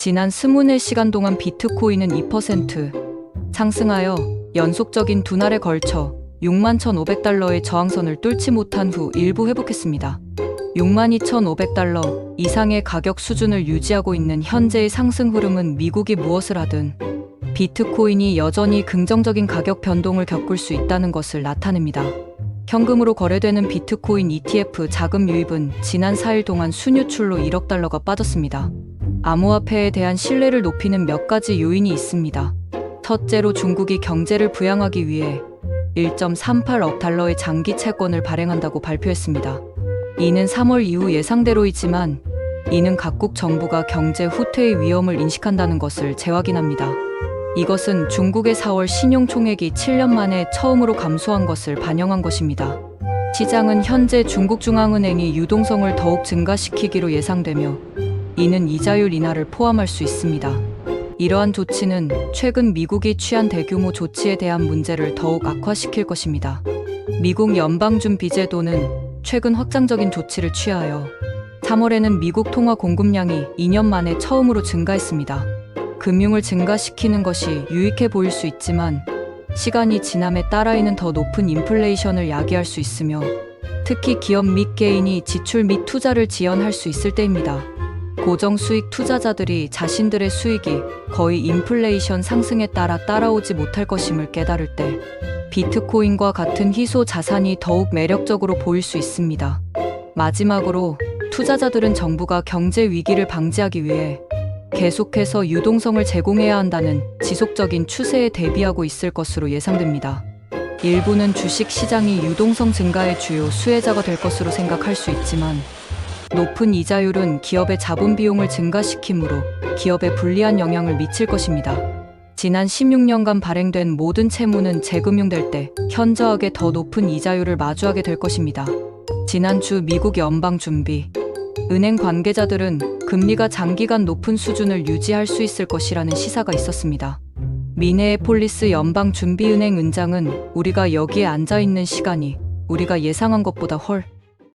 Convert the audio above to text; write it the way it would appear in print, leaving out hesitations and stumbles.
지난 24시간 동안 비트코인은 2% 상승하여 연속적인 두 날에 걸쳐 61,500달러의 저항선을 뚫지 못한 후 일부 회복했습니다. 62,500달러 이상의 가격 수준을 유지하고 있는 현재의 상승 흐름은 미국이 무엇을 하든 비트코인이 여전히 긍정적인 가격 변동을 겪을 수 있다는 것을 나타냅니다. 현금으로 거래되는 비트코인 ETF 자금 유입은 지난 4일 동안 순유출로 1억 달러가 빠졌습니다. 암호화폐에 대한 신뢰를 높이는 몇 가지 요인이 있습니다. 첫째로 중국이 경제를 부양하기 위해 1.38억 달러의 장기 채권을 발행한다고 발표했습니다. 이는 3월 이후 예상대로이지만 이는 각국 정부가 경제 후퇴의 위험을 인식한다는 것을 재확인합니다. 이것은 중국의 4월 신용 총액이 7년 만에 처음으로 감소한 것을 반영한 것입니다. 시장은 현재 중국 중앙은행이 유동성을 더욱 증가시키기로 예상되며 이는 이자율 인하를 포함할 수 있습니다. 이러한 조치는 최근 미국이 취한 대규모 조치에 대한 문제를 더욱 악화시킬 것입니다. 미국 연방준비제도는 최근 확장적인 조치를 취하여 3월에는 미국 통화 공급량이 2년 만에 처음으로 증가했습니다. 금융을 증가시키는 것이 유익해 보일 수 있지만 시간이 지남에 따라 이는 더 높은 인플레이션을 야기할 수 있으며 특히 기업 및 개인이 지출 및 투자를 지연할 수 있을 때입니다. 고정수익 투자자들이 자신들의 수익이 거의 인플레이션 상승에 따라 따라오지 못할 것임을 깨달을 때 비트코인과 같은 희소 자산이 더욱 매력적으로 보일 수 있습니다. 마지막으로 투자자들은 정부가 경제 위기를 방지하기 위해 계속해서 유동성을 제공해야 한다는 지속적인 추세에 대비하고 있을 것으로 예상됩니다. 일부는 주식 시장이 유동성 증가의 주요 수혜자가 될 것으로 생각할 수 있지만 높은 이자율은 기업의 자본 비용을 증가시키므로 기업에 불리한 영향을 미칠 것입니다. 지난 16년간 발행된 모든 채무는 재금융될 때 현저하게 더 높은 이자율을 마주하게 될 것입니다. 지난주 미국 연방준비 은행 관계자들은 금리가 장기간 높은 수준을 유지할 수 있을 것이라는 시사가 있었습니다. 미네애폴리스 연방준비은행 은장은 우리가 여기에 앉아있는 시간이 우리가 예상한 것보다